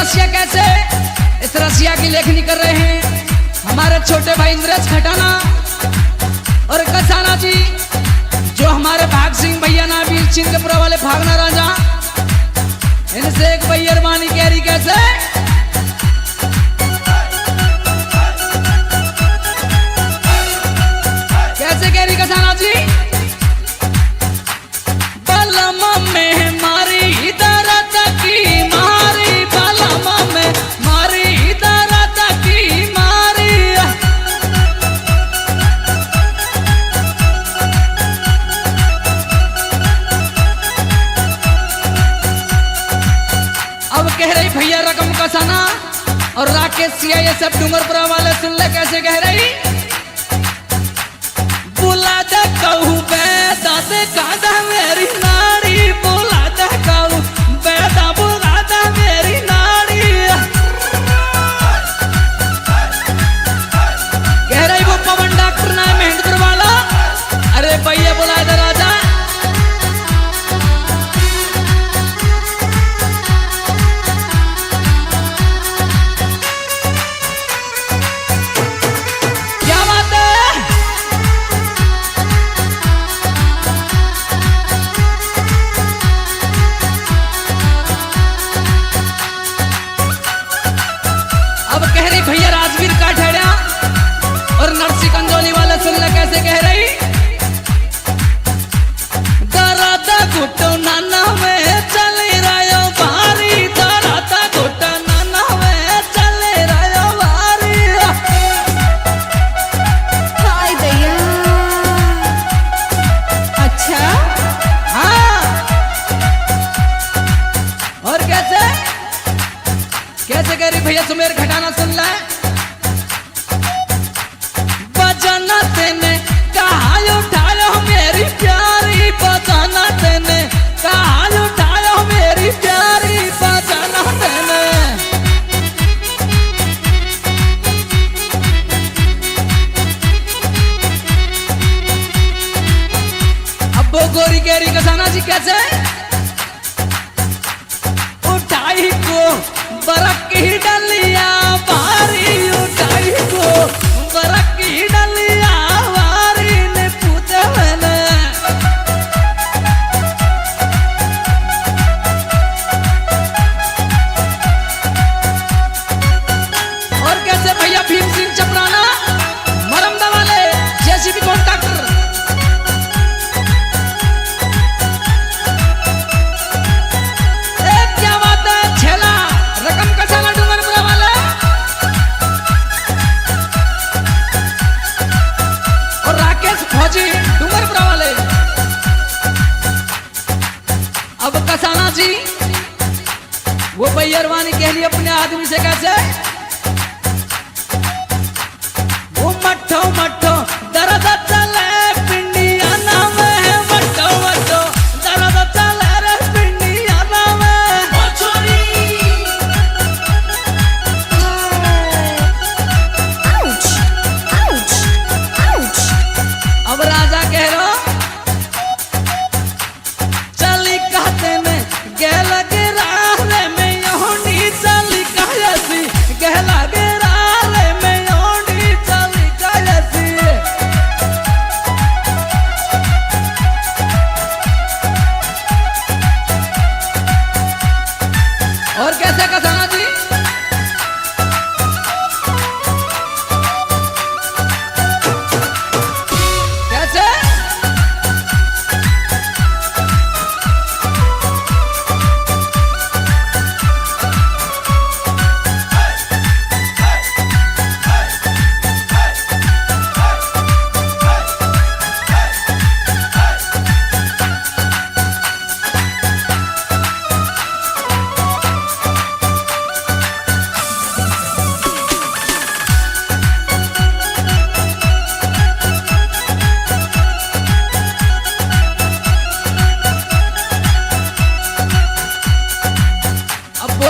रसिया कैसे इस रसिया की लेखनी कर रहे हैं हमारे छोटे भाई इंद्रेश खटाना और कसाना जी, जो हमारे भाग सिंह भैया ना वीर चिंतपुरा वाले भागना राजा, इनसे एक बैरवानी कैरी कैसे कैसे कैरी कसाना जी। बलमा में मारी दरद की मारी, बलमा में मारी दरद की मारी। अब कह रही भैया रकम कसाना और राकेश सिया ये सब डूंगरपुरा वाले सुन ले कैसे कह रही। बुला दे कहूँ बैदा दे कादा मेरी नाड़ी, बुला दे कहूँ बैदा बुला दे मेरी नाड़ी। कह रही वो पवन डॉक्टर ना महेंद्र वाला, अरे भैया बुला दे राजा। भैया राजवीर का ठेड़ा और नरसी कंजोली वाले सुन ले कैसे कह रही। दरद घुटो नाना में चले रहो भारी, दरद घुटो नाना में चले रहो भारी। हाय भैया, अच्छा हाँ, और कैसे कैसे कह रही भैया सुमेर घटाना सुन ले। बजाना तेने कहा उठायो मेरी प्यारी, बजाना तेने कहा उठायो मेरी प्यारी, बजाना तेने। अब वो गोरी गेरी कसाना जी कैसे उठाई को बरक की डलिया भारी, उठाई को बरक की डलिया भारी ने पूछे मैंने। और कैसे भैया भीम सिंह चपराना मरमदा वाले जेसीबी कॉन्ट्रैक्टर। क्या बात है छेला रकम कसाना डूंगरपुरा वाला और राकेश फौजी डूंगरपुरा वाले। अब कसाना जी वो बैरवानी कह ली अपने आदमी से कैसे। वो मट्ठो मट्ठो दर्द चले पिंडिया नाम है, मट्ठो मट्ठो दर्द चले रे पिंडिया नाम है। Ouch ouch ouch. अब राजा कह रो चली कहते में गहल गिराले में योनी चली कहसी, गहल गिराले में योनी चली कहसी। और कैसे कसाना जी कैसे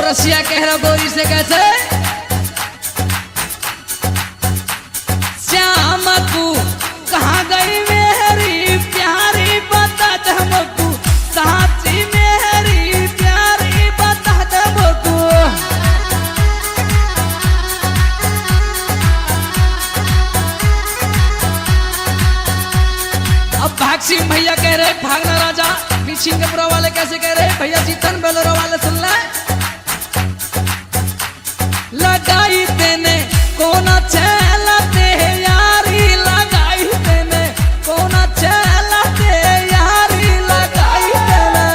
रसिया कह रहा गोरी से कैसे। श्याम को कहाँ गई मेरी प्यारी बता दे हमको, साची मेरी प्यारी बता दे हमको। सिंह भैया कह रहे भागना राजा, सिंहपुरा वाले कैसे कह रहे भैया जीतन बेलोरा वाले सुन ले। लगाई तेने कोना चलाते यारी, लगाई तेने कोना चलाते यारी, लगाई तेने।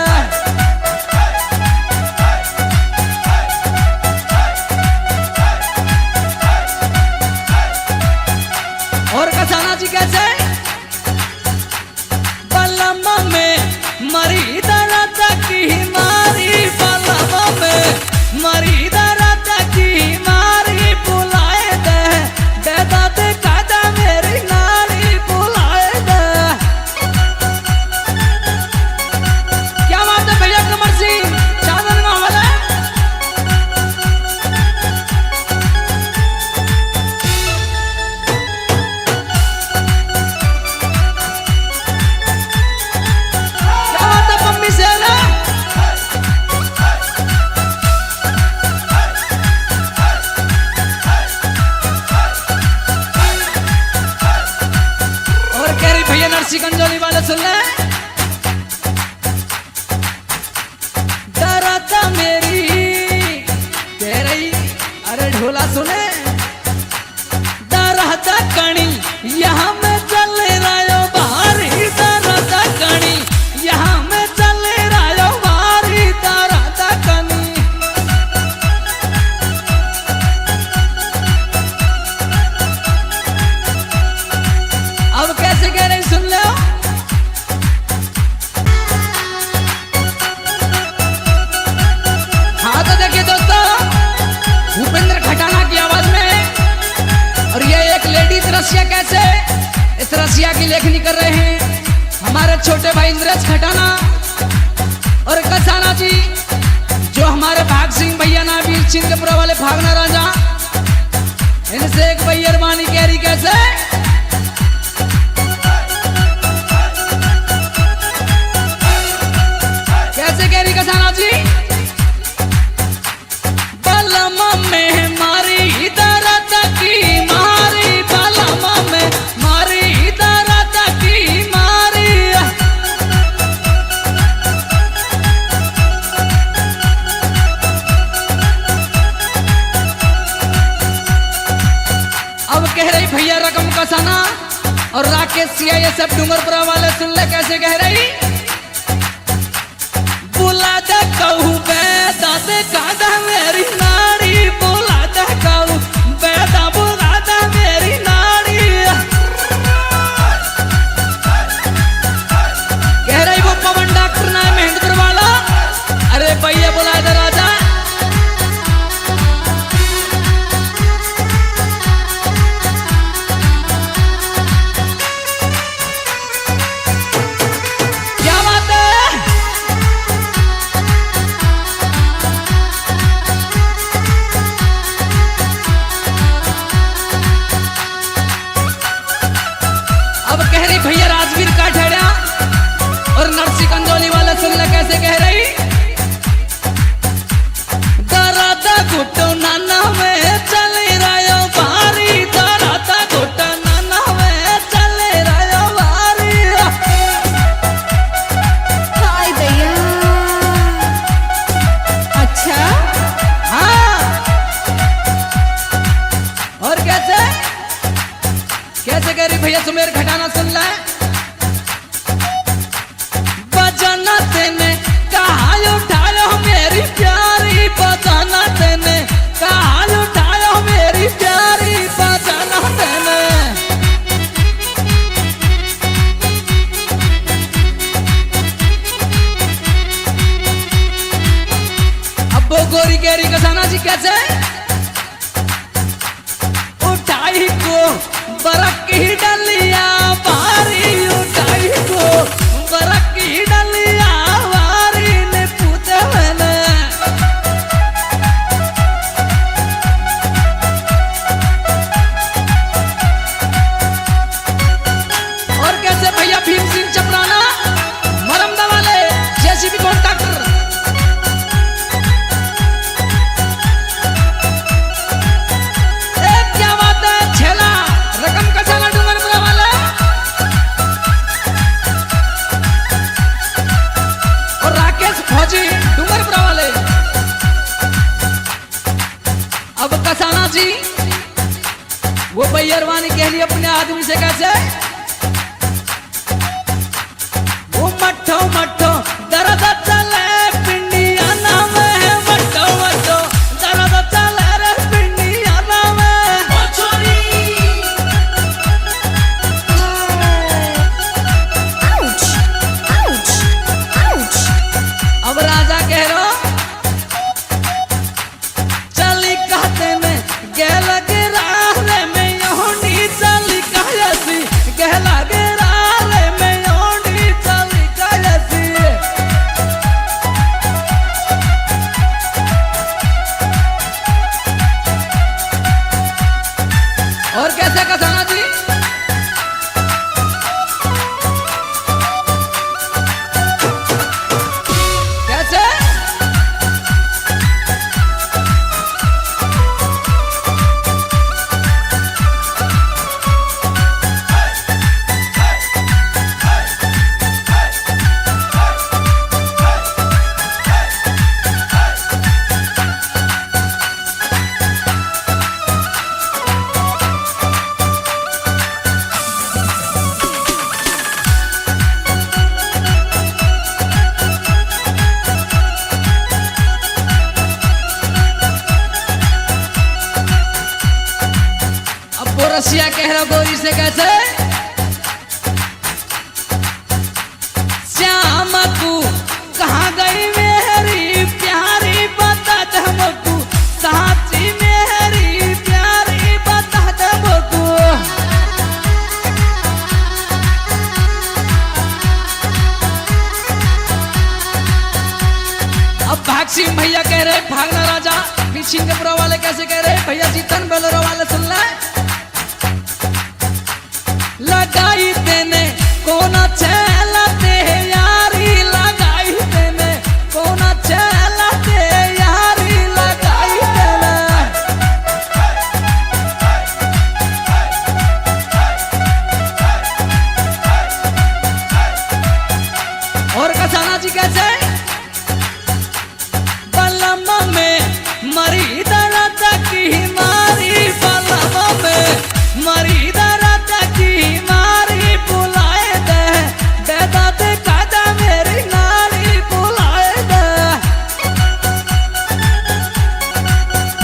और कसाना जी कैसे बलमा में मरी दर्द की मारी, बलमा में मरी दर्द की मारी, बुलाए दे बेदा दे कादा मेरी नारी, बुलाए दे। क्या बात है भैया कमर सिंह चादर में वाला। सिकंजोली वाले सुन ले। डरता मेरी कह रही, अरे ढोला सुने। डरता कणी यहाँ में चल रहा भारी, डरता कणी यहाँ में चल रहा भारी, डरता कणी। अब कैसे कह रही सुन लो। हाँ तो देखिए दोस्तों, भूपेंद्र खटाना की आवाज में, और ये एक लेडीज रसिया कैसे इस रसिया की लेखनी कर रहे हैं हमारे छोटे भाई इंद्रेश खटाना और कसाना जी, जो हमारे भाग सिंह भैया ना वीर सिंहपुरा वाले भागना राजा, इनसे एक बैरबानी कह रही कैसे। कैसे कह रही कसाना जी, बलमा में मारी दर्द की मारी, बलमा में मारी दर्द की मारी। अब कह रही भैया रकम कसाना और राकेश CISF डूंगरपुरा वाले सुन ले कैसे कह रही। बुला दे कहूँ बेदा दे कादा मेरी नाड़ी, बुला दे कहूँ बेदा, बुला दे मेरी नाड़ी। कह रही वो पवन डॉक्टर ना महेंद्र वाला, अरे भैया बुला दे राजा। क्या बात है। अब कह रही भैया राजवीर का ठेड़ा और नरसी कंजोली वाला सुन ले कैसे कह रही। दर्द घुटो नाना में चले रहा भारी, दर्द घुटो नाना में चले रहा भारी। हाय दैया। अच्छा हाँ और कैसे कैसे कह रही भैया सुमेर खटाना सुन ले। बजाना तेने कहा उठायो मेरी प्यारी, बजाना तेने कहा उठायो मेरी प्यारी, बजाना तेने। अब वो गोरी गेरी कसाना जी कैसे उठाई को बरक की डलिया भारी, उठाई को बरक की डलिया भारी ने पूछे मैंने। और कैसे भैया भीम सिंह चपराना मरमदा वाले JCB कॉन्ट्रैक्टर। रही अपने आदमी से कैसे? वो मट्ठो मट्ठो दर्द चले पिंडिया नाम है, मट्ठो मट्ठो दर्द चले रे पिंडिया नाम है। अब राजा कह रो चली कहते ने गहल गिरा रे मैं योनी चली कहसी, गहला गिरा रे मैं योनी चली कहसी। और कैसे कसाना जी? कैसे? रसिया कह रहा गोरी से कैसे? श्याम तू कहाँ गई मेरी प्यारी बता दे मुझको, साची मेरी प्यारी बता दे मुझको। अब भाग सिंह भैया कह रहे भागना राजा, सिंहपुरा वाले कैसे कह रहे भैया जीतन बेलोरा वाले सुन ले। लगाई तेने कोना चलाते यारी, लगाई तेने कोना चलाते यारी, लगाई तेने। और कसाना जी कैसे? बलमा में मरी दर्द की मारी, बलमा में मरी दर्द की मारी, बुलाए दे बेदा दे कादा मेरी नारी, बुलाए दे।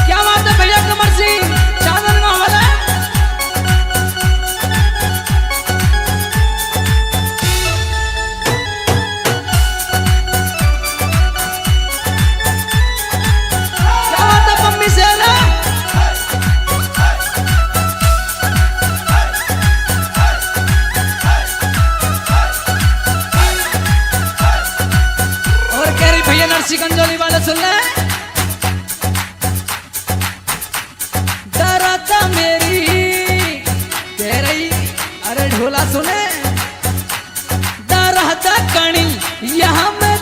क्या बात है भैया कमर सिंह चांदन गाँव वाले? क्या बात है मम्मी से ना? भैया नरसी गंजोली वाले सुन ले। दर्द मेरी कह रही, अरे ढोला सुने, दर्द कणी यहाँ में